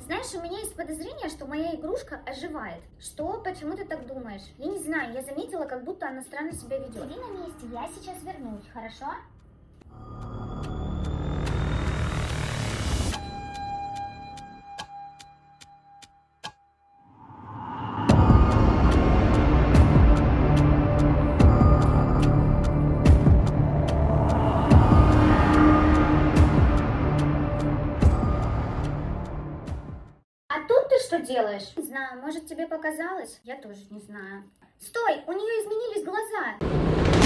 Знаешь, у меня есть подозрение, что моя игрушка оживает. Что? Почему ты так думаешь? Я не знаю, я заметила, как будто она странно себя ведет. Сиди на месте, я сейчас вернусь, хорошо? А тут ты что делаешь? Не знаю, может тебе показалось? Я тоже не знаю. Стой, у нее изменились глаза.